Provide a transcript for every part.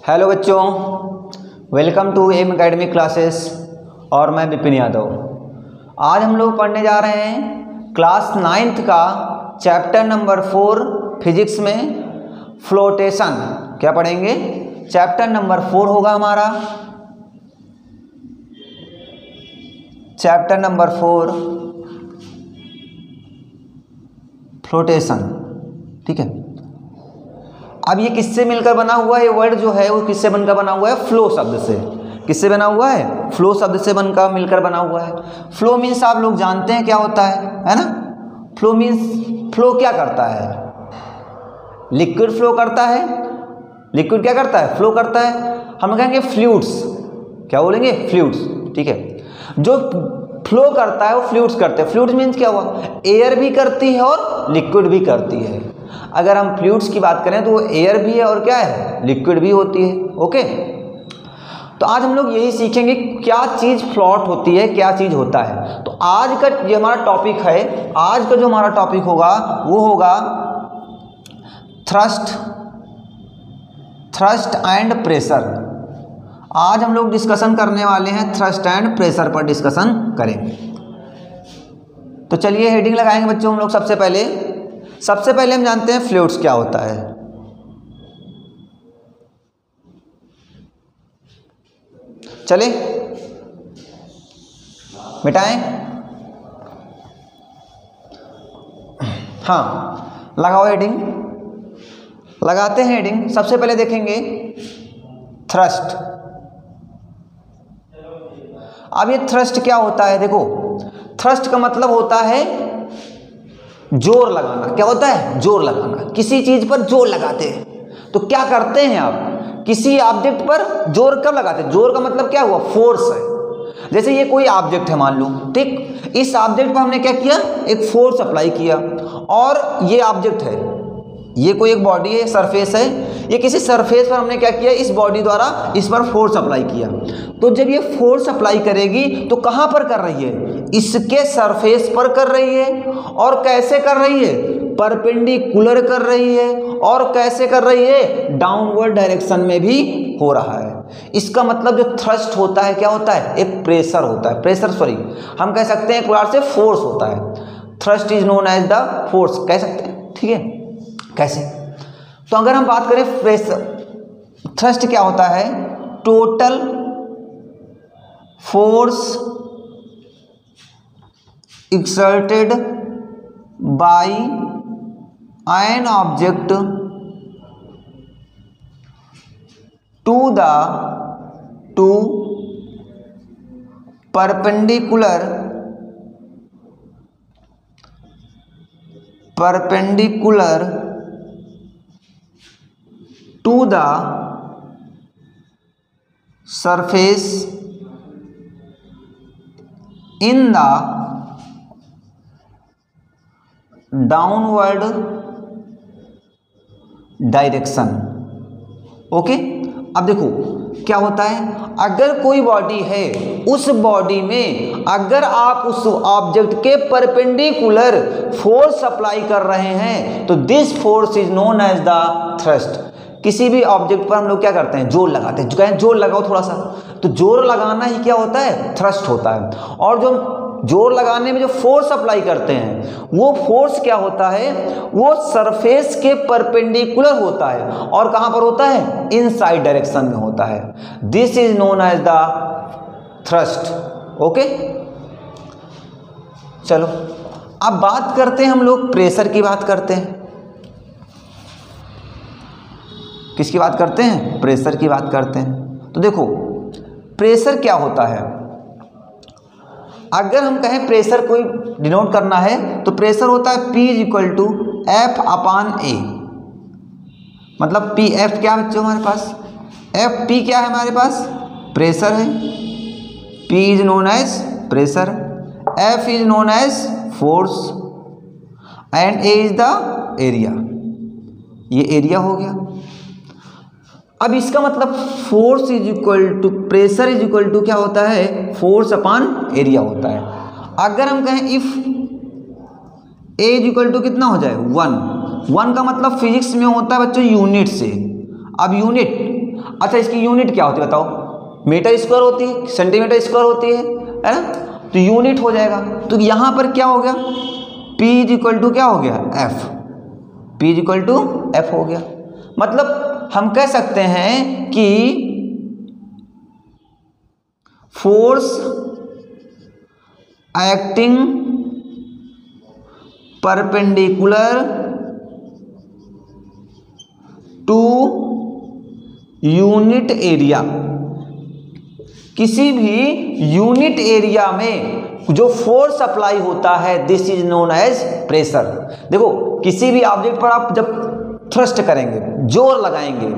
Hello बच्चों, welcome to M academy classes और मैं विपिन यादव। आज हम लोग पढ़ने जा रहे हैं क्लास 9th का चैप्टर नंबर 4 फिजिक्स में फ्लोटेशन। क्या पढ़ेंगे? चैप्टर नंबर 4 होगा हमारा, चैप्टर नंबर 4 फ्लोटेशन। ठीक है। अब ये किससे मिलकर बना हुआ है? ये वर्ड जो है वो किससे बनकर बना हुआ है? फ्लो शब्द से। किससे बना हुआ है? फ्लो शब्द से बनकर मिलकर बना हुआ है। फ्लो मीन्स आप लोग जानते हैं क्या होता है ना? फ्लो मीन्स फ्लो क्या करता है? लिक्विड फ्लो करता है। लिक्विड क्या करता है? फ्लो करता है। हम कहेंगे फ्लूइड्स। क्या बोलेंगे? फ्लूइड्स। ठीक है। जो फ्लो करता है वो फ्लूइड्स करते हैं। फ्लूइड्स मीन्स क्या हुआ? एयर भी करती है और लिक्विड भी करती है। अगर हम फ्लूइड्स की बात करें तो वो एयर भी है और क्या है? लिक्विड भी होती है। ओके। तो आज हम लोग यही सीखेंगे क्या चीज़ फ्लोट होती है, क्या चीज़ होता है। तो आज का जो हमारा टॉपिक है, आज का जो हमारा टॉपिक होगा वो होगा थ्रस्ट एंड प्रेशर। आज हम लोग डिस्कशन करने वाले हैं थ्रस्ट एंड प्रेशर पर डिस्कशन करेंगे। तो चलिए हेडिंग लगाएंगे बच्चों हम लोग। सबसे पहले हम जानते हैं फ्लूइड्स क्या होता है। चले मिटाएं। हाँ, लगाओ हेडिंग। लगाते हैं हेडिंग। सबसे पहले देखेंगे थ्रस्ट। अब ये थ्रस्ट क्या होता है? देखो, थ्रस्ट का मतलब होता है जोर लगाना। क्या होता है? जोर लगाना। किसी चीज पर जोर लगाते हैं। तो क्या करते हैं आप? किसी ऑब्जेक्ट पर जोर कब लगाते हैं? जोर का मतलब क्या हुआ? फोर्स है। जैसे ये कोई ऑब्जेक्ट है मान लो, ठीक। इस ऑब्जेक्ट पर हमने क्या किया? एक फोर्स अप्लाई किया। और ये ऑब्जेक्ट है, ये कोई एक बॉडी है, सरफेस है। ये किसी सरफेस पर हमने क्या किया? इस बॉडी द्वारा इस पर फोर्स अप्लाई किया। तो जब ये फोर्स अप्लाई करेगी तो कहाँ पर कर रही है? इसके सरफेस पर कर रही है। और कैसे कर रही है? परपेंडिकुलर कर रही है। और कैसे कर रही है? डाउनवर्ड डायरेक्शन में भी हो रहा है। इसका मतलब जो थ्रस्ट होता है क्या होता है? एक प्रेशर होता है। हम कह सकते हैं एक प्रकार से फोर्स होता है। Thrust is known as the force, कह सकते हैं। ठीक है। कैसे? तो अगर हम बात करें प्रेशर, थ्रस्ट क्या होता है? Total force exerted by an object to perpendicular to the surface in the downward direction. Okay. अब देखो क्या होता है, अगर कोई बॉडी है, उस बॉडी में अगर आप उस ऑब्जेक्ट के परपेंडिकुलर फोर्स अप्लाई कर रहे हैं तो this force is known as the thrust. किसी भी ऑब्जेक्ट पर हम लोग क्या करते हैं? जोर लगाते हैं। कहें जोर लगाओ थोड़ा सा, तो जोर लगाना ही क्या होता है? थ्रस्ट होता है। और जो जोर लगाने में जो फोर्स अप्लाई करते हैं वो फोर्स क्या होता है? वो सरफेस के परपेंडिकुलर होता है। और कहां पर होता है? इनसाइड डायरेक्शन में होता है। This is known as the thrust. Okay. चलो अब बात करते हैं हम लोग प्रेशर की बात करते हैं। किसकी बात करते हैं? प्रेशर की बात करते हैं। तो देखो प्रेशर क्या होता है? अगर हम कहें प्रेशर कोई डिनोट करना है तो प्रेशर होता है P = F/A। मतलब P, F क्या है बच्चों हमारे पास? P क्या है हमारे पास? प्रेशर है। P is known as pressure, F is known as force and A is the area. ये एरिया हो गया। अब इसका मतलब force is equal to pressure is equal to क्या होता है? फोर्स अपॉन एरिया होता है। अगर हम कहें if A is equal to कितना हो जाए? 1 का मतलब फिजिक्स में होता है बच्चों यूनिट से। अब अच्छा इसकी यूनिट क्या होती है बताओ, मीटर स्क्वायर होती है, सेंटीमीटर स्क्वायर होती है ना, तो यूनिट हो जाएगा। तो यहाँ पर क्या हो गया, P इज इक्वल टू क्या हो गया, F, P is equal to F हो गया। मतलब हम कह सकते हैं कि force acting perpendicular to unit area, किसी भी यूनिट एरिया में जो फोर्स अप्लाई होता है this is known as pressure. देखो किसी भी ऑब्जेक्ट पर आप जब थ्रस्ट करेंगे, जोर लगाएंगे,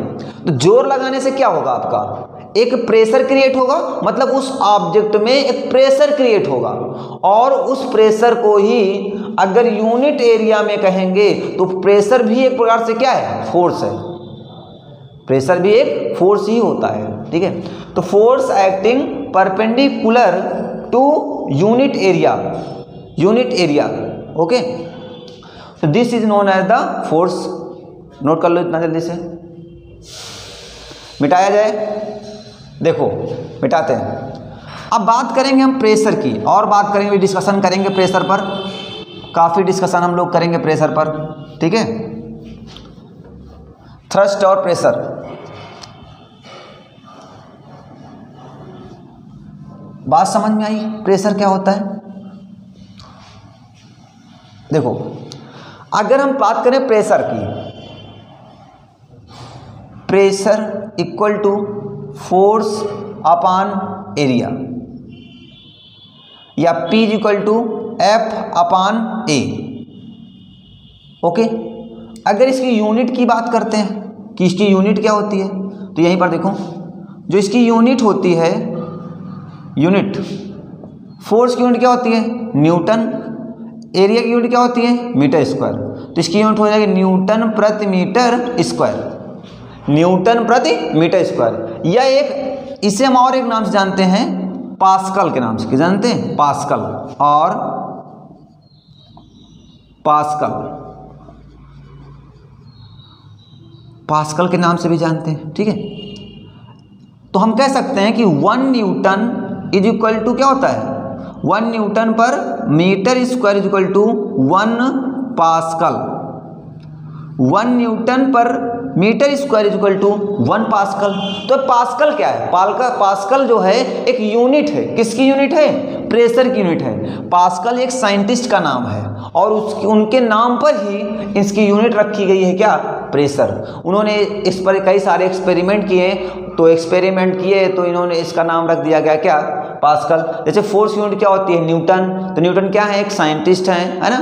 तो जोर लगाने से क्या होगा, आपका एक प्रेशर क्रिएट होगा, मतलब उस ऑब्जेक्ट में एक प्रेशर क्रिएट होगा, और उस प्रेशर को ही अगर यूनिट एरिया में कहेंगे तो प्रेशर भी एक प्रकार से क्या है, फोर्स है, प्रेशर भी एक फोर्स ही होता है। ठीक है, तो force acting perpendicular to unit area, unit area, okay, तो this is known as the force. Note कर लो इतना जल्दी से, मिटाया जाए, देखो मिटाते हैं। अब बात करेंगे हम प्रेशर की, और बात करेंगे, डिस्कशन करेंगे प्रेशर पर, काफ़ी डिस्कशन हम लोग करेंगे प्रेशर पर। ठीक है, थ्रस्ट और प्रेशर। बात समझ में आई, प्रेशर क्या होता है? देखो अगर हम बात करें प्रेशर की, pressure equal to force upon area, या P equal to F upon A, okay. अगर इसकी यूनिट की बात करते हैं कि इसकी यूनिट क्या होती है, तो यहीं पर देखो, जो इसकी यूनिट होती है, यूनिट फोर्स की यूनिट क्या होती है, न्यूटन, एरिया की यूनिट क्या होती है, मीटर स्क्वायर, तो इसकी यूनिट हो जाएगी न्यूटन प्रति मीटर स्क्वायर, न्यूटन प्रति मीटर स्क्वायर, या एक इसे हम और एक नाम से जानते हैं, पास्कल के नाम से जानते हैं, पास्कल और पास्कल, पास्कल के नाम से भी जानते हैं। ठीक है, तो हम कह सकते हैं कि 1 न्यूटन इज इक्वल टू क्या होता है, 1 newton per metre square is equal to 1 pascal, 1 newton per metre square is equal to 1 pascal. तो पास्कल क्या है, पास्कल जो है एक यूनिट है, किसकी यूनिट है, प्रेशर की यूनिट है। पास्कल एक साइंटिस्ट का नाम है, और उनके नाम पर ही इसकी यूनिट रखी गई है, क्या, प्रेशर। उन्होंने इस पर कई सारे एक्सपेरिमेंट किए, तो एक्सपेरिमेंट किए तो इन्होंने इसका नाम रख दिया गया क्या, पास्कल। जैसे फोर्स यूनिट क्या होती है, न्यूटन, तो न्यूटन क्या है, एक साइंटिस्ट है ना।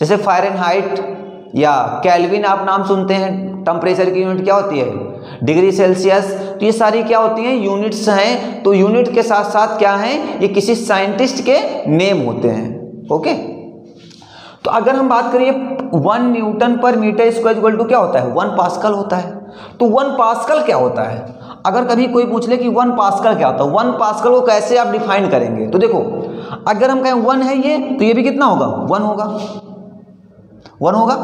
जैसे फ़ारेनहाइट या केल्विन आप नाम सुनते हैं, टेम्परेचर की यूनिट क्या होती है, डिग्री सेल्सियस, तो ये सारी क्या होती हैं, यूनिट्स हैं। तो यूनिट के साथ साथ क्या हैं, ये किसी साइंटिस्ट के नेम होते हैं, ओके। तो अगर हम बात करिए 1 newton per metre square equal to क्या होता है, 1 पास्कल होता है। तो 1 पास्कल क्या होता है, अगर कभी कोई पूछ ले कि 1 पास्कल क्या होता है, 1 पास्कल को कैसे आप डिफाइन करेंगे, तो देखो अगर हम कहें 1 है ये, तो ये भी कितना होगा, 1 होगा, 1 होगा।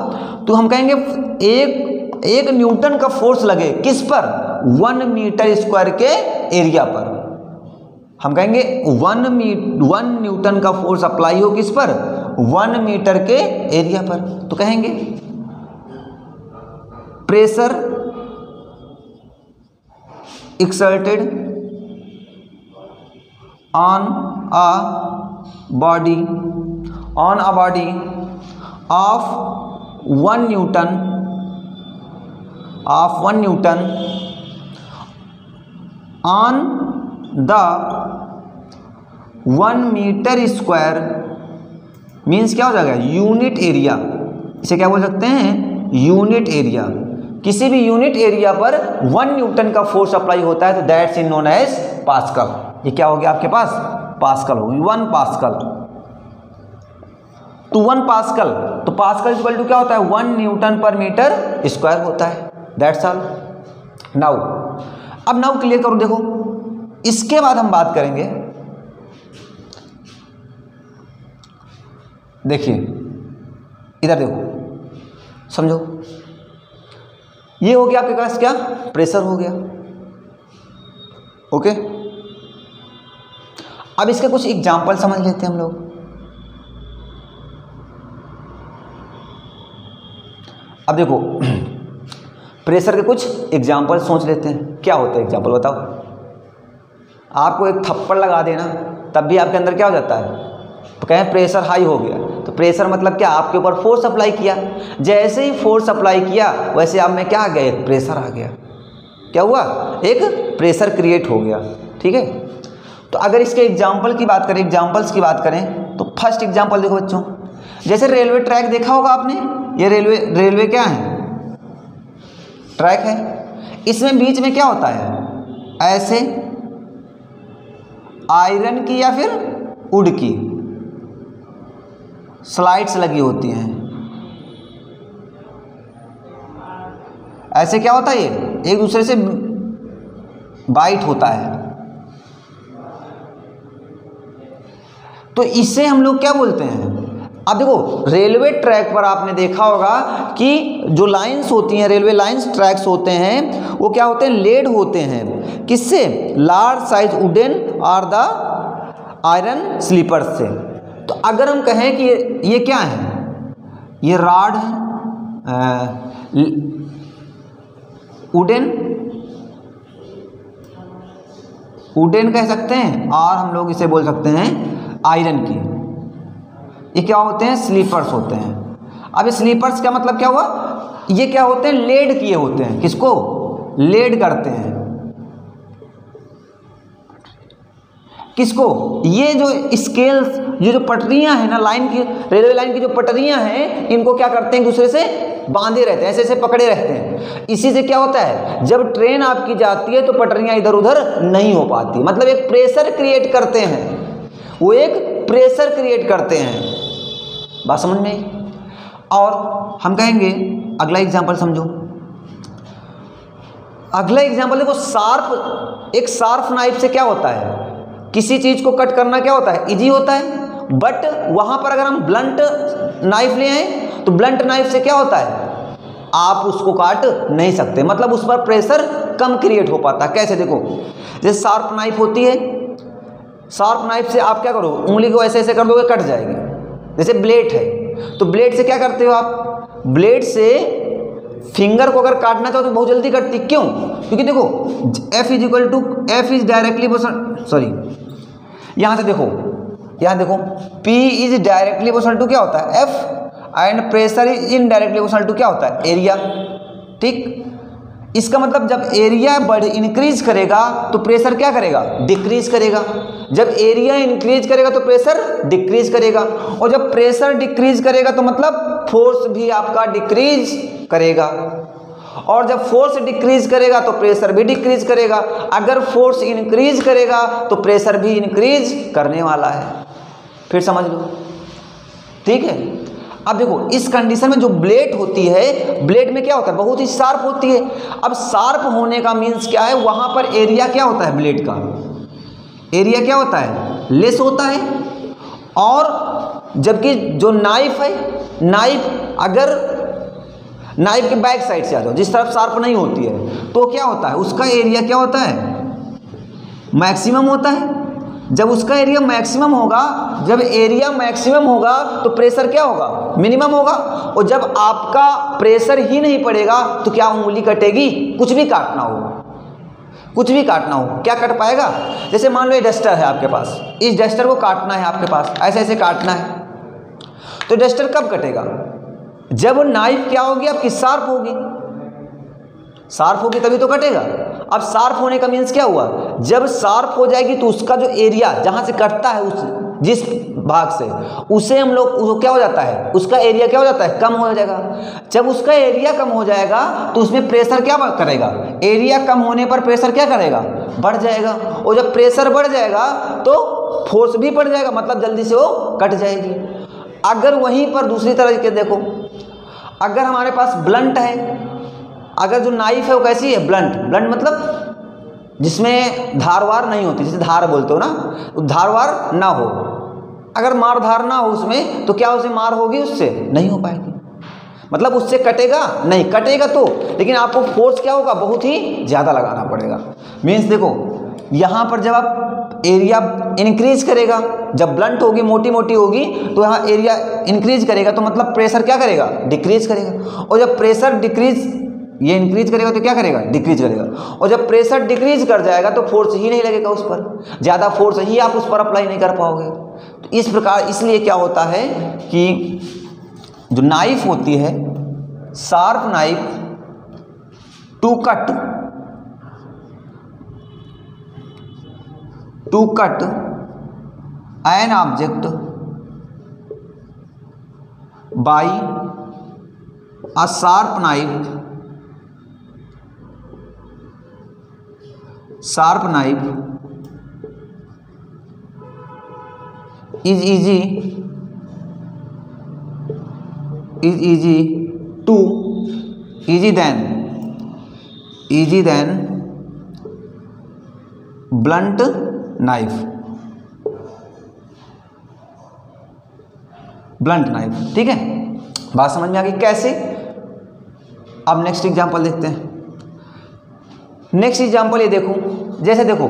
तो हम कहेंगे एक न्यूटन का फोर्स लगे किस पर, 1 मीटर स्क्वायर के एरिया पर, हम कहेंगे 1 न्यूटन का फोर्स अप्लाई हो किस पर, 1 मीटर के एरिया पर, तो कहेंगे pressure exerted on a body of 1 newton on the 1 metre square means क्या हो जाएगा, यूनिट एरिया। इसे क्या बोल सकते हैं, यूनिट एरिया। किसी भी यूनिट एरिया पर 1 न्यूटन का फोर्स अप्लाई होता है, तो that's is known as pascal. ये क्या हो गया आपके पास, पास्कल हो गई, 1 पास्कल। तो 1 पास्कल, तो पास्कल इक्वल टू क्या होता है, 1 न्यूटन पर मीटर स्क्वायर होता है, दैट्स ऑल। नाउ अब नाउ क्लियर करो, देखो इसके बाद हम बात करेंगे, देखिए इधर देखो, समझो, ये हो गया आपके पास क्या, प्रेशर हो गया, ओके, अब इसके कुछ एग्जाम्पल समझ लेते हैं हम लोग। अब देखो प्रेशर के कुछ एग्जाम्पल सोच लेते हैं। क्या होता है एग्जाम्पल बताओ। आपको एक थप्पड़ लगा देना तब भी आपके अंदर क्या हो जाता है, तो कहें प्रेशर हाई हो गया। तो प्रेशर मतलब क्या, आपके ऊपर फोर्स अप्लाई किया। जैसे ही फोर्स अप्लाई किया वैसे आप में क्या आ गया, एक प्रेशर आ गया। क्या हुआ, एक प्रेशर क्रिएट हो गया। ठीक है, तो अगर इसके एग्जाम्पल की बात करें, एग्जाम्पल्स की बात करें तो फर्स्ट एग्जाम्पल देखो बच्चों, जैसे रेलवे ट्रैक देखा होगा आपने। ये रेलवे क्या है, ट्रैक है। इसमें बीच में क्या होता है, ऐसे आयरन की या फिर वुड की स्लाइड्स लगी होती हैं। ऐसे क्या होता है, ये एक दूसरे से बाइट होता है। तो इससे हम लोग क्या बोलते हैं। अब देखो रेलवे ट्रैक पर आपने देखा होगा कि जो लाइंस होती हैं, रेलवे लाइंस ट्रैक्स होते हैं, वो क्या होते हैं, लेड होते हैं। किससे, लार्ज साइज वुडन और द आयरन स्लीपर्स से। तो अगर हम कहें कि ये क्या है, ये रॉड है, वुडन कह सकते हैं, और हम लोग इसे बोल सकते हैं आयरन की। ये क्या होते हैं, स्लीपर्स होते हैं। अब ये स्लीपर्स का मतलब क्या हुआ, ये क्या होते हैं, लेड किए होते हैं। किसको, लेड करते हैं किसको, ये जो स्केल्स, ये जो पटरियां हैं ना लाइन की, रेलवे लाइन की जो पटरियां हैं, इनको क्या करते हैं, एक दूसरे से बांधे रहते हैं, ऐसे ऐसे पकड़े रहते हैं। इसी से क्या होता है, जब ट्रेन आपकी जाती है तो पटरियां इधर उधर नहीं हो पाती। मतलब एक प्रेशर क्रिएट करते हैं, वो एक प्रेशर क्रिएट करते हैं। बात समझ में आई। और हम कहेंगे अगला एग्जाम्पल समझो। अगला एग्जाम्पल देखो, शार्प, एक शार्प नाइफ से क्या होता है, किसी चीज को कट करना क्या होता है, इजी होता है। बट वहां पर अगर हम ब्लंट नाइफ ले आए तो ब्लंट नाइफ से क्या होता है, आप उसको काट नहीं सकते। मतलब उस पर प्रेशर कम क्रिएट हो पाता। कैसे, देखो जैसे शार्प नाइफ होती है, शार्प नाइफ से आप क्या करो, उंगली को ऐसे ऐसे कर दोगे, कट जाएगी। जैसे ब्लेड है, तो ब्लेड से क्या करते हो आप, ब्लेड से फिंगर को अगर काटना चाहो तो बहुत जल्दी कटती। क्यों, क्योंकि देखो F इज डायरेक्टली, सॉरी यहां से देखो, यहां देखो P is directly proportional to क्या होता है, F, and pressure is indirectly proportional to क्या होता है, एरिया। ठीक, इसका मतलब जब एरिया इंक्रीज करेगा तो प्रेशर क्या करेगा, डिक्रीज करेगा। जब एरिया इंक्रीज करेगा तो प्रेशर डिक्रीज करेगा, और जब प्रेशर डिक्रीज करेगा तो मतलब फोर्स भी आपका डिक्रीज करेगा। और जब फोर्स डिक्रीज करेगा तो प्रेशर भी डिक्रीज करेगा। अगर फोर्स इंक्रीज करेगा तो प्रेशर भी इंक्रीज करने वाला है। फिर समझ लो, ठीक है। अब देखो इस कंडीशन में जो ब्लेड होती है, ब्लेड में क्या होता है, बहुत ही शार्प होती है। अब शार्प होने का मीन्स क्या है, वहां पर एरिया क्या होता है, ब्लेड का एरिया क्या होता है, लेस होता है। और जबकि जो नाइफ है, नाइफ अगर नाइफ के बैक साइड से आ जाओ, जिस तरफ शार्प नहीं होती है, तो क्या होता है, उसका एरिया क्या होता है, मैक्सिमम होता है। जब उसका एरिया मैक्सिमम होगा, जब एरिया मैक्सिमम होगा तो प्रेशर क्या होगा, मिनिमम होगा। और जब आपका प्रेशर ही नहीं पड़ेगा तो क्या उंगली कटेगी, कुछ भी काटना हो, कुछ भी काटना हो, क्या कट पाएगा। जैसे मान लो ये डस्टर है आपके पास, इस डस्टर को काटना है आपके पास, ऐसे ऐसे काटना है, तो डस्टर कब कटेगा, जब नाइफ क्या होगी आपकी, शार्प होगी। शार्प होगी तभी तो कटेगा। अब शार्प होने का मीन्स क्या हुआ, जब शार्प हो जाएगी तो उसका जो एरिया जहां से कटता है, उस जिस भाग से, उसे हम लोग क्या हो जाता है, उसका एरिया क्या हो जाता है, कम हो जाएगा। जब उसका एरिया कम हो जाएगा तो उसमें प्रेशर क्या करेगा, एरिया कम होने पर प्रेशर क्या करेगा, बढ़ जाएगा। और जब प्रेशर बढ़ जाएगा तो फोर्स भी बढ़ जाएगा, मतलब जल्दी से वो कट जाएगी। अगर वहीं पर दूसरी तरह के देखो, अगर हमारे पास ब्लंट है, अगर जो नाइफ है वो कैसी है, ब्लंट, ब्लंट मतलब जिसमें धारवार नहीं होती, जिसे धार बोलते हो ना, धारवार ना हो। अगर मार धार ना हो उसमें तो क्या उसे मार होगी, उससे नहीं हो पाएगी, मतलब उससे कटेगा नहीं, कटेगा तो, लेकिन आपको फोर्स क्या होगा, बहुत ही ज़्यादा लगाना पड़ेगा। मीन्स देखो यहाँ पर जब आप एरिया इंक्रीज करेगा, जब ब्लंट होगी, मोटी मोटी होगी, तो यहाँ एरिया इंक्रीज करेगा, तो मतलब प्रेशर क्या करेगा, डिक्रीज करेगा। और जब प्रेशर डिक्रीज, ये इंक्रीज करेगा तो क्या करेगा, डिक्रीज करेगा। और जब प्रेशर डिक्रीज कर जाएगा तो फोर्स ही नहीं लगेगा उस पर, ज़्यादा फोर्स ही आप उस पर अप्लाई नहीं कर पाओगे। तो इस प्रकार, इसलिए क्या होता है कि जो नाइफ होती है, sharp knife to cut an object by a sharp knife is easy than blunt knife, ठीक है। बात समझ में आ गई कैसे? अब नेक्स्ट एग्जांपल देखते हैं। नेक्स्ट एग्जांपल ये देखो, जैसे देखो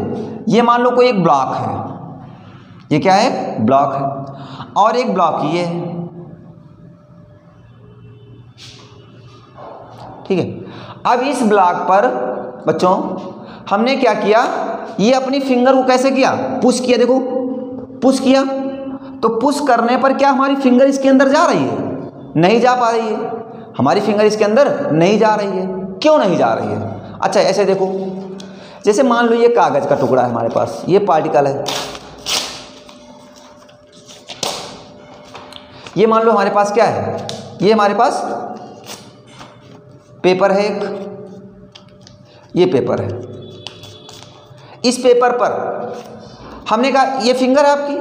ये मान लो कोई एक ब्लॉक है, ये क्या है, ब्लॉक है, और एक ब्लॉक ये है, ठीक है। अब इस ब्लॉक पर बच्चों हमने क्या किया, ये अपनी फिंगर को कैसे किया, पुश किया, देखो पुश किया, तो पुश करने पर क्या हमारी फिंगर इसके अंदर जा रही है, नहीं जा पा रही है, हमारी फिंगर इसके अंदर नहीं जा रही है। क्यों नहीं जा रही है? अच्छा ऐसे देखो, जैसे मान लो ये कागज का टुकड़ा है हमारे पास, ये पार्टिकल है, ये मान लो हमारे पास क्या है, ये हमारे पास पेपर है एक, ये पेपर है। इस पेपर पर हमने कहा ये फिंगर है आपकी,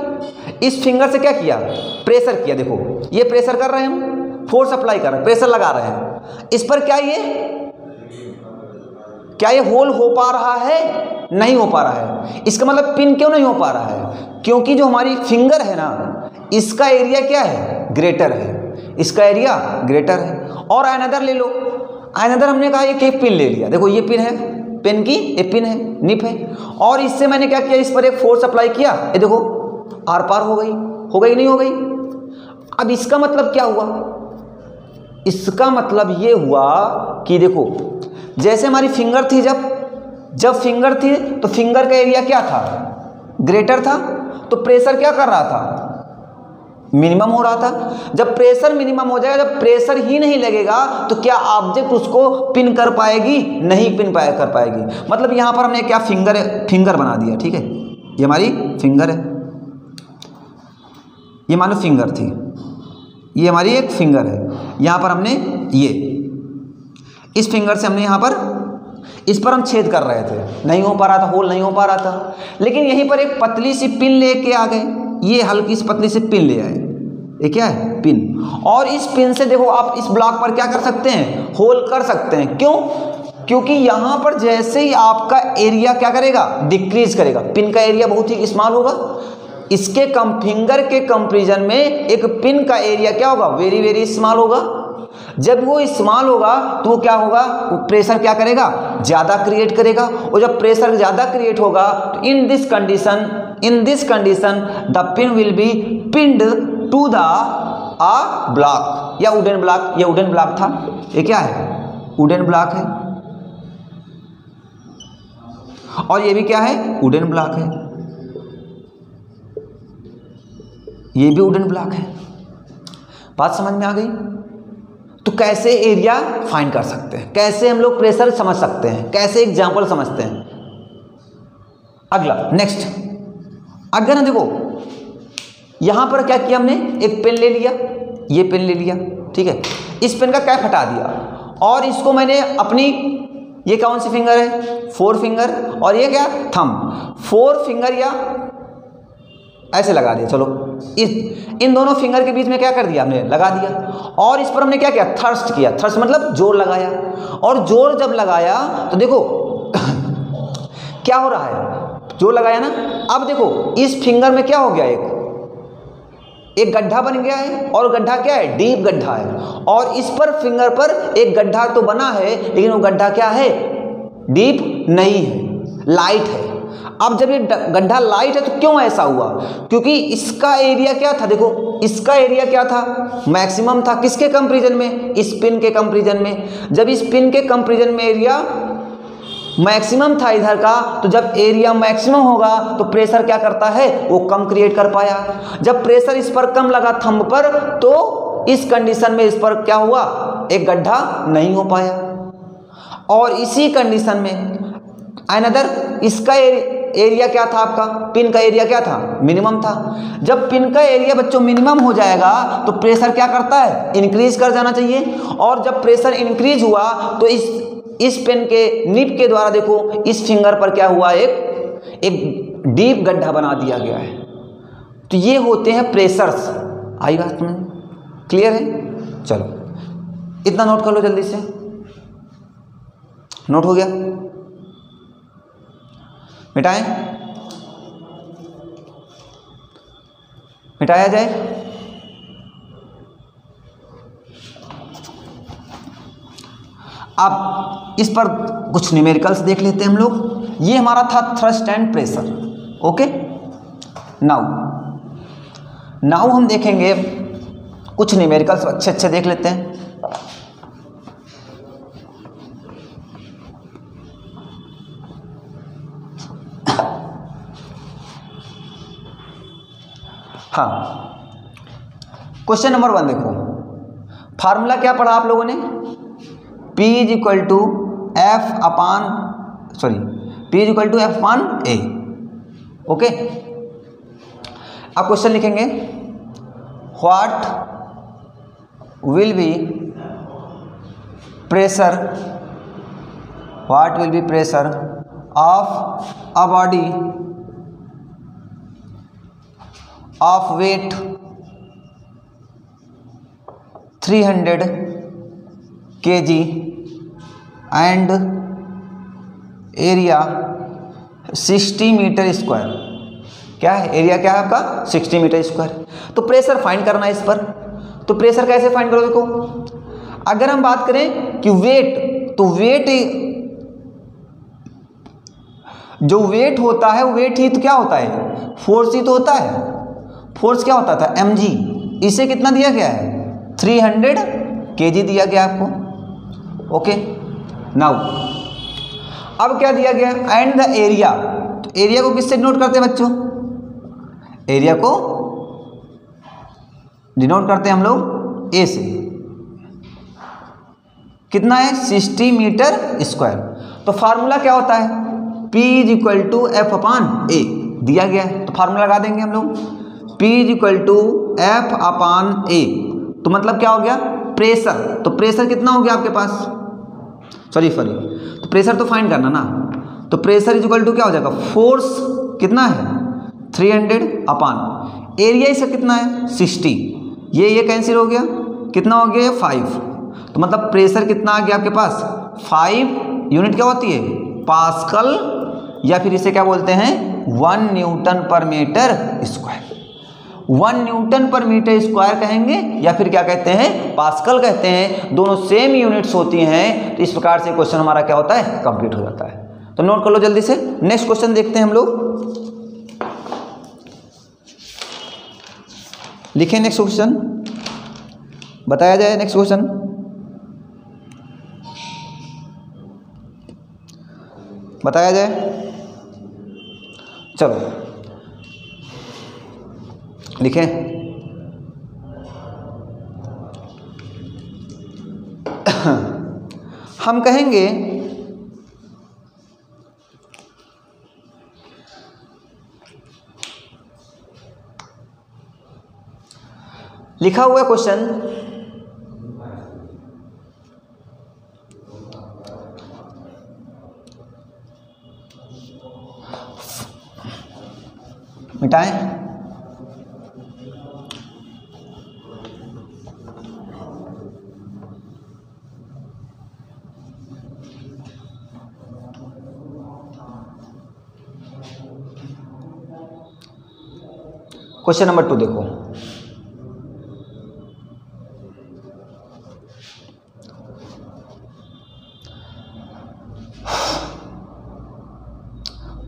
इस फिंगर से क्या किया, प्रेशर किया, देखो ये प्रेशर कर रहे हैं हम, फोर्स अप्लाई कर रहे हैं, प्रेशर लगा रहे हैं इस पर। क्या ये होल हो पा रहा है? नहीं हो पा रहा है। इसका मतलब पिन क्यों नहीं हो पा रहा है? क्योंकि जो हमारी फिंगर है ना, इसका एरिया क्या है, ग्रेटर है, इसका एरिया ग्रेटर है। और अनदर ले लो, अनदर हमने कहा ये पिन ले लिया, देखो ये पिन है, पेन की ये पिन है, निप है, और इससे मैंने क्या किया, इस पर एक फोर्स अप्लाई किया, ये देखो आर पार हो गई, नहीं हो गई। अब इसका मतलब क्या हुआ, इसका मतलब ये हुआ कि देखो जैसे हमारी फिंगर थी, जब फिंगर थी तो फिंगर का एरिया क्या था, ग्रेटर था, तो प्रेशर क्या कर रहा था, मिनिमम हो रहा था। जब प्रेशर मिनिमम हो जाएगा, जब प्रेशर ही नहीं लगेगा, तो क्या ऑब्जेक्ट उसको पिन कर पाएगी, नहीं पिन कर पाएगी। मतलब यहाँ पर हमने क्या फिंगर बना दिया, ठीक है, ये हमारी फिंगर है, ये मानो फिंगर थी, ये हमारी एक फिंगर है, यहाँ पर हमने ये इस फिंगर से हमने यहाँ पर इस पर हम छेद कर रहे थे, नहीं हो पा रहा था, होल नहीं हो पा रहा था, लेकिन यहीं पर एक पतली सी पिन लेके आ गए, ये हल्की सी पतली सी पिन ले आए, ये क्या है, पिन। और इस पिन से देखो आप इस ब्लॉक पर क्या कर सकते हैं, होल कर सकते हैं। क्यों? क्योंकि यहाँ पर जैसे ही आपका एरिया क्या करेगा, डिक्रीज करेगा, पिन का एरिया बहुत ही स्मॉल होगा, इसके फिंगर के कंपैरिजन में एक पिन का एरिया क्या होगा, वेरी वेरी स्मॉल होगा। जब वो स्मॉल होगा तो वो क्या होगा, वो प्रेशर क्या करेगा, ज़्यादा क्रिएट करेगा, और जब प्रेशर ज़्यादा क्रिएट होगा तो in this condition the pin will be pinned to the a block या वुडन ब्लॉक। ये वुडन ब्लॉक था, ये क्या है, वुडन ब्लॉक है, और ये भी क्या है, वुडन ब्लॉक है, ये भी वुडन ब्लॉक है। बात समझ में आ गई? तो कैसे एरिया फाइंड कर सकते हैं, कैसे हम लोग प्रेशर समझ सकते हैं, कैसे एग्जाम्पल समझते हैं। अगला नेक्स्ट, अगर देखो यहां पर क्या किया हमने, एक पेन ले लिया, ये पेन ले लिया, ठीक है, इस पेन का कैप हटा दिया, और इसको मैंने अपनी, ये कौन सी फिंगर है, 4 फिंगर, और ये क्या, थंब, 4 फिंगर या ऐसे लगा दिया। चलो इन दोनों फिंगर के बीच में क्या कर दिया हमने, लगा दिया, और इस पर हमने क्या किया, थ्रस्ट किया, थ्रस्ट मतलब जोर लगाया, और जोर जब लगाया तो देखो क्या हो रहा है, जोर लगाया ना। अब देखो इस फिंगर में क्या हो गया, एक गड्ढा बन गया है, और गड्ढा क्या है, डीप गड्ढा है, और इस पर फिंगर पर एक गड्ढा तो बना है, लेकिन वो गड्ढा क्या है, डीप नहीं है, लाइट है। अब जब ये गड्ढा लाइट है तो क्यों ऐसा हुआ? क्योंकि इसका एरिया क्या था, देखो इसका एरिया क्या था, मैक्सिमम था। किसके कंपैरिजन में? इस पिन के कंपैरिजन में। जब इस पिन के कंपैरिजन में एरिया मैक्सिमम था इधर का, तो जब एरिया मैक्सिमम होगा तो प्रेशर क्या करता है, वो कम क्रिएट कर पाया। जब प्रेशर इस पर कम लगा थंब पर, तो इस कंडीशन में इस पर क्या हुआ, एक गड्ढा नहीं हो पाया। और इसी कंडीशन में अनदर इसका एरिया क्या था, आपका पिन का एरिया क्या था, मिनिमम था। जब पिन का एरिया बच्चों मिनिमम हो जाएगा तो प्रेशर क्या करता है, इंक्रीज कर जाना चाहिए। और जब प्रेशर इंक्रीज हुआ तो इस पेन के निब के द्वारा देखो इस फिंगर पर क्या हुआ, एक डीप गड्ढा बना दिया गया है। तो ये होते हैं प्रेशर्स। आई बात में क्लियर है? चलो इतना नोट कर लो जल्दी से। नोट हो गया? मिटाएं? मिटाया जाए? अब इस पर कुछ न्यूमेरिकल्स देख लेते हैं हम लोग। ये हमारा था thrust and pressure. Okay, now हम देखेंगे कुछ न्यूमेरिकल्स अच्छे अच्छे देख लेते हैं। हाँ, क्वेश्चन नंबर 1 देखो। फार्मूला क्या पढ़ा आप लोगों ने? P is equal to F upon A। Okay, अब क्वेश्चन लिखेंगे, what will be pressure of a body of weight 300 kg and area 60 metre square. क्या है एरिया, क्या है आपका 60 मीटर स्क्वायर। तो प्रेशर फाइंड करना है इस पर। तो प्रेशर कैसे फाइंड करो? देखो अगर हम बात करें कि वेट, तो वेट जो वेट होता है, वेट ही तो क्या होता है, फोर्स ही तो होता है। फोर्स क्या होता था, mg। इसे कितना दिया गया है, 300 kg दिया गया आपको। ओके, नाउ अब क्या दिया गया, एंड द एरिया। तो एरिया को किससे डिनोट करते हैं बच्चों? एरिया को डिनोट करते हैं हम लोग ए से। कितना है, 60 मीटर स्क्वायर। तो फार्मूला क्या होता है, P is equal to F upon A दिया गया है। तो फार्मूला लगा देंगे हम लोग, P is equal to F upon A। तो मतलब क्या हो गया, प्रेशर। तो प्रेशर कितना हो गया आपके पास, सॉरी तो प्रेशर तो फाइंड करना ना। तो प्रेशर इज इक्वल टू क्या हो जाएगा, फोर्स कितना है 300 अपान एरिया इसका कितना है 60। ये कैंसिल हो गया, कितना हो गया 5। तो मतलब प्रेशर कितना आ गया आपके पास 5 यूनिट क्या होती है, पास्कल, या फिर इसे क्या बोलते हैं 1 newton per metre square. 1 newton per metre square कहेंगे या फिर क्या कहते हैं, पास्कल कहते हैं। दोनों सेम यूनिट्स होती हैं। तो इस प्रकार से क्वेश्चन हमारा क्या होता है, कंप्लीट हो जाता है। तो नोट कर लो जल्दी से। नेक्स्ट क्वेश्चन देखते हैं हम लोग। लिखें नेक्स्ट क्वेश्चन, बताया जाए नेक्स्ट क्वेश्चन। बताया जाए, चलो लिखें। हम कहेंगे लिखा हुआ क्वेश्चन, मिटाएं। क्वेश्चन नंबर 2 देखो।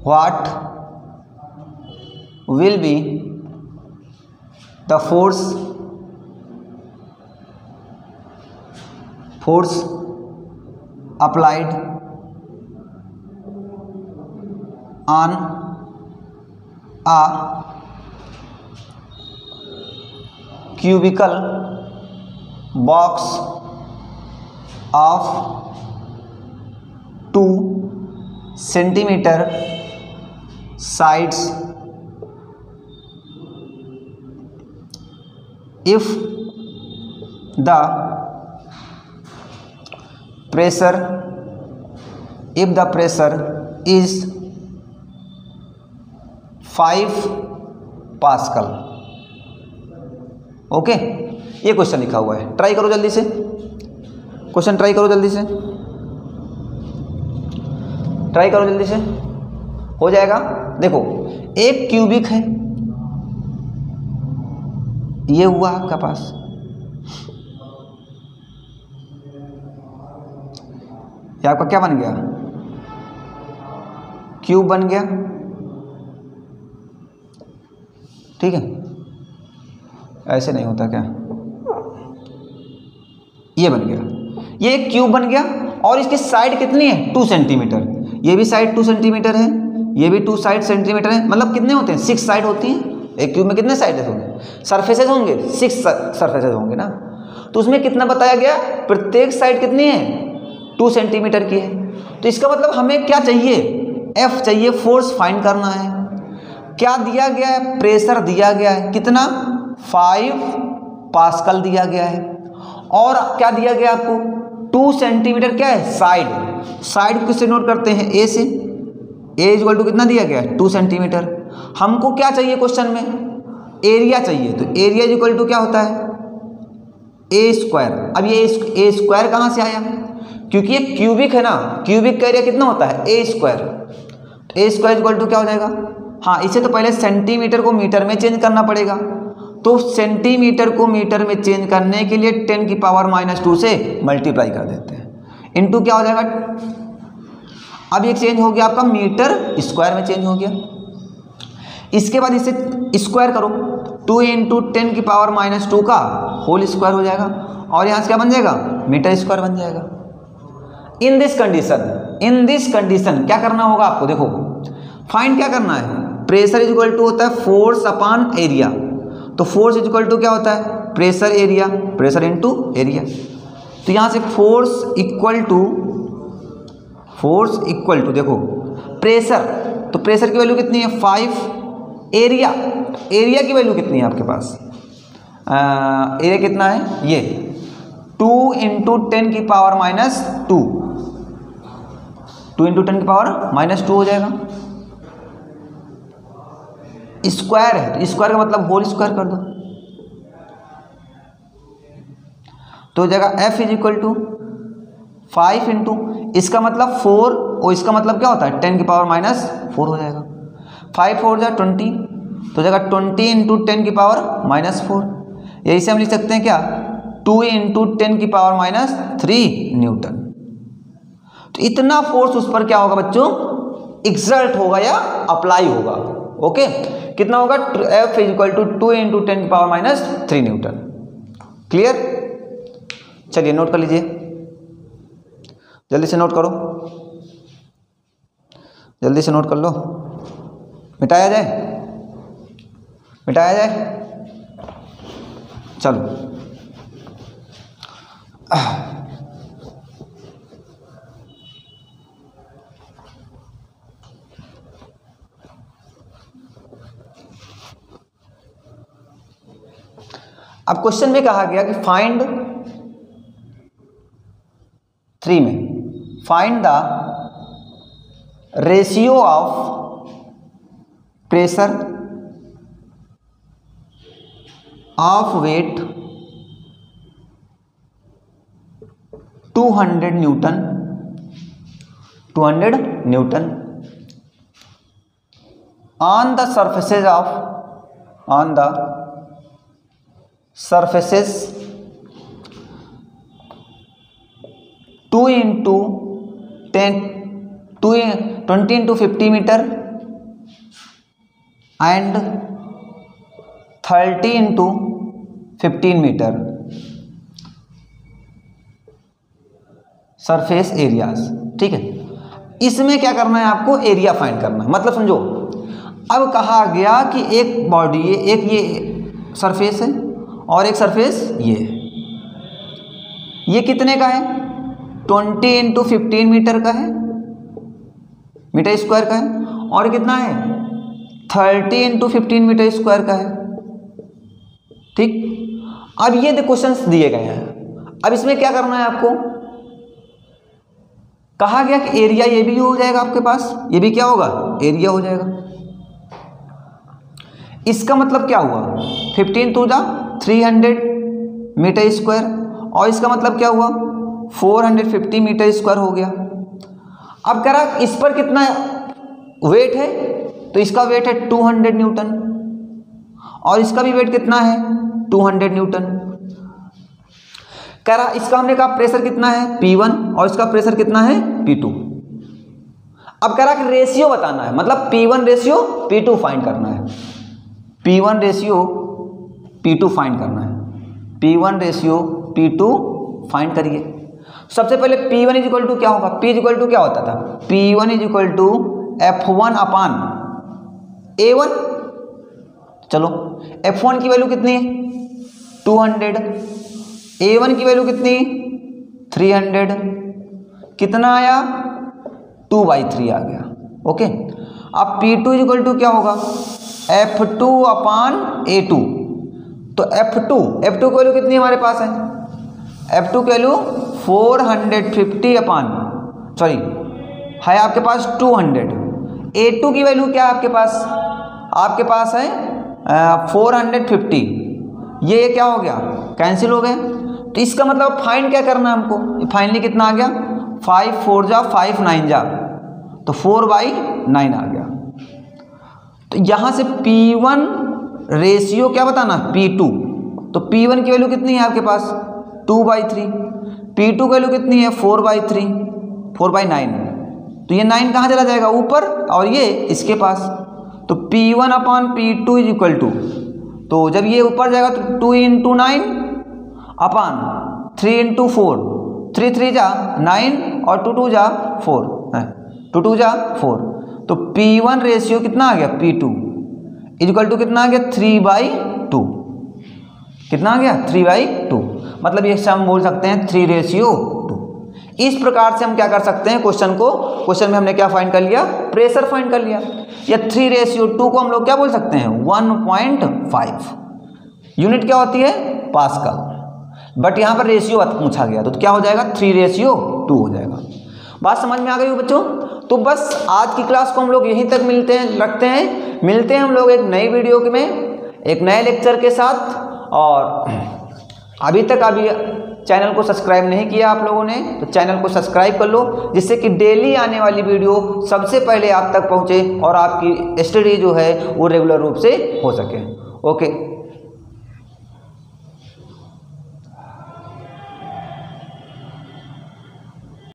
what will be the force applied on a cubical box of 2 centimeter sides if the pressure is 5 pascal. Okay, ये क्वेश्चन लिखा हुआ है, ट्राई करो जल्दी से, क्वेश्चन ट्राई करो जल्दी से, ट्राई करो जल्दी से, हो जाएगा। देखो एक क्यूबिक है, ये हुआ आपका पास, ये आपका क्या बन गया, क्यूब बन गया, ठीक है। ऐसे नहीं होता क्या, ये बन गया, ये एक क्यूब बन गया और इसकी साइड कितनी है 2 सेंटीमीटर, ये भी साइड 2 सेंटीमीटर है, ये भी 2 साइड सेंटीमीटर है, मतलब कितने होते हैं 6 साइड होती हैं। एक क्यूब में कितने साइड होंगे, सरफेसेस होंगे 6 सरफेसेस होंगे ना। तो उसमें कितना बताया गया, प्रत्येक साइड कितनी है 2 सेंटीमीटर की है। तो इसका मतलब हमें क्या चाहिए, एफ चाहिए, फोर्स फाइंड करना है। क्या दिया गया है, प्रेशर दिया गया है, कितना 5 पास्कल दिया गया है, और क्या दिया गया आपको 2 सेंटीमीटर क्या है साइड किससे नोट करते हैं, ए से, ए इक्वल टू कितना दिया गया है 2 सेंटीमीटर। हमको क्या चाहिए क्वेश्चन में, एरिया चाहिए, तो एरिया इक्वल टू क्या होता है ए स्क्वायर। अब ये ए स्क्वायर कहाँ से आया, क्योंकि ये क्यूबिक है ना, क्यूबिक का एरिया कितना होता है ए स्क्वायर, तो ए स्क्वायर इक्वल टू क्या हो जाएगा, हाँ इसे तो पहले सेंटीमीटर को मीटर में चेंज करना पड़ेगा, तो सेंटीमीटर को मीटर में चेंज करने के लिए 10 की पावर -2 से मल्टीप्लाई कर देते हैं, इनटू क्या हो जाएगा, अब ये चेंज हो गया आपका मीटर स्क्वायर में चेंज हो गया। इसके बाद इसे स्क्वायर करो, 2 × 10 की पावर -2 का होल स्क्वायर हो जाएगा, और यहाँ से क्या बन जाएगा मीटर स्क्वायर बन जाएगा। इन दिस कंडीशन क्या करना होगा आपको, देखो फाइंड क्या करना है, प्रेशर इज इक्वल टू होता है फोर्स अपॉन एरिया, तो फोर्स इज इक्वल टू क्या होता है pressure area, pressure into area. तो यहाँ से फोर्स इक्वल टू देखो प्रेशर, तो प्रेशर की वैल्यू कितनी है 5, एरिया की वैल्यू कितनी है आपके पास, एरिया कितना है ये 2 × 10 की पावर -2, 2 × 10 की पावर -2 हो जाएगा। स्क्वायर है तो स्क्वायर का मतलब होल स्क्वायर कर दो, तो हो जाएगा F इज इक्वल टू 5 × इसका मतलब 4, और इसका मतलब क्या होता है 10 की पावर -4 हो जाएगा, 5 4 जा 20, तो हो जाएगा 20 × 10 की पावर -4। यही से हम लिख सकते हैं क्या 2 × 10 की पावर -3 न्यूटन। तो इतना फोर्स उस पर क्या होगा बच्चों, एक्सर्ट होगा या अप्लाई होगा। ओके, कितना होगा F इज इक्वल टू 2 × 10 की पावर -3 न्यूटन। क्लियर, चलिए नोट कर लीजिए, जल्दी से नोट करो, जल्दी से नोट कर लो, मिटाया जाए, चलो अब क्वेश्चन में कहा गया कि फाइंड 3 में find the ratio of pressure of weight 200 newton on the surfaces 20 × 50 metre and 30 into 15 metre surface areas. ठीक है, इसमें क्या करना है आपको, एरिया फाइंड करना है। मतलब समझो, अब कहा गया कि एक बॉडी है, एक ये सरफेस है और एक सरफेस ये कितने का है, 20 इंटू 15 मीटर का है, मीटर स्क्वायर का है, और कितना है 30 इंटू 15 मीटर स्क्वायर का है। ठीक, अब ये क्वेश्चंस दिए गए हैं, अब इसमें क्या करना है आपको, कहा गया कि एरिया ये भी हो जाएगा आपके पास, ये भी क्या होगा, एरिया हो जाएगा। इसका मतलब क्या हुआ, 15 टू जा 300 मीटर स्क्वायर, और इसका मतलब क्या हुआ 450 मीटर स्क्वायर हो गया। अब कह रहा इस पर कितना वेट है, तो इसका वेट है 200 न्यूटन, और इसका भी वेट कितना है 200 न्यूटन। कह रहा इसका हमने कहा प्रेशर कितना है P1 और इसका प्रेशर कितना है P2। अब कह रहा कि रेशियो बताना है, मतलब P1 रेशियो P2 फाइंड करना है, P1 रेशियो P2 फाइंड करना है, P1 रेशियो P2 फाइंड करिए। सबसे पहले P1 इज इक्वल टू क्या होगा, P इज इक्वल टू क्या होता था, P1 is equal to F1 upon A1। चलो F1 की वैल्यू कितनी है 200, A1 की वैल्यू कितनी 300, कितना आया 2/3 आ गया। ओके, अब P2 इज इक्वल टू क्या होगा F2 अपान A2। तो F2 की वैल्यू कितनी हमारे पास है, F2 की वैल्यू 450 अपान सॉरी है आपके पास 200। A2 की वैल्यू क्या है आपके पास है 450। ये क्या हो गया, कैंसिल हो गए। तो इसका मतलब फाइंड क्या करना है हमको, फाइनली कितना आ गया 5 4 जा 5 9 जा, तो 4/9 आ गया। तो यहाँ से P1 रेशियो क्या बताना P2, तो P1 की वैल्यू कितनी है आपके पास 2/3, P2 की वैल्यू कितनी है 4/3 4/9, तो ये 9 कहाँ चला जाएगा ऊपर और ये इसके पास, तो P1 upon P2 is equal to, तो जब ये ऊपर जाएगा तो 2 इंटू 9 अपान 3 इंटू 4, 3 3 जा 9 और 2 2 जा 4, 2 2 जा 4, तो P1 रेशियो कितना आ गया P2 इज इक्वल टू कितना आ गया 3/2, कितना आ गया 3/2। मतलब ये हम बोल सकते हैं 3:2। इस प्रकार से हम क्या कर सकते हैं, क्वेश्चन में हमने क्या फाइंड कर लिया, प्रेशर फाइंड कर लिया। या 3:2 को हम लोग क्या बोल सकते हैं 1.5, यूनिट क्या होती है पास्कल, बट यहाँ पर रेशियो पूछा गया तो क्या हो जाएगा 3:2 हो जाएगा। बात समझ में आ गई हो बच्चों। तो बस आज की क्लास को हम लोग यहीं तक मिलते हैं हम लोग एक नई वीडियो में एक नए लेक्चर के साथ। और अभी चैनल को सब्सक्राइब नहीं किया आप लोगों ने तो चैनल को सब्सक्राइब कर लो, जिससे कि डेली आने वाली वीडियो सबसे पहले आप तक पहुंचे और आपकी स्टडी जो है वो रेगुलर रूप से हो सके। ओके।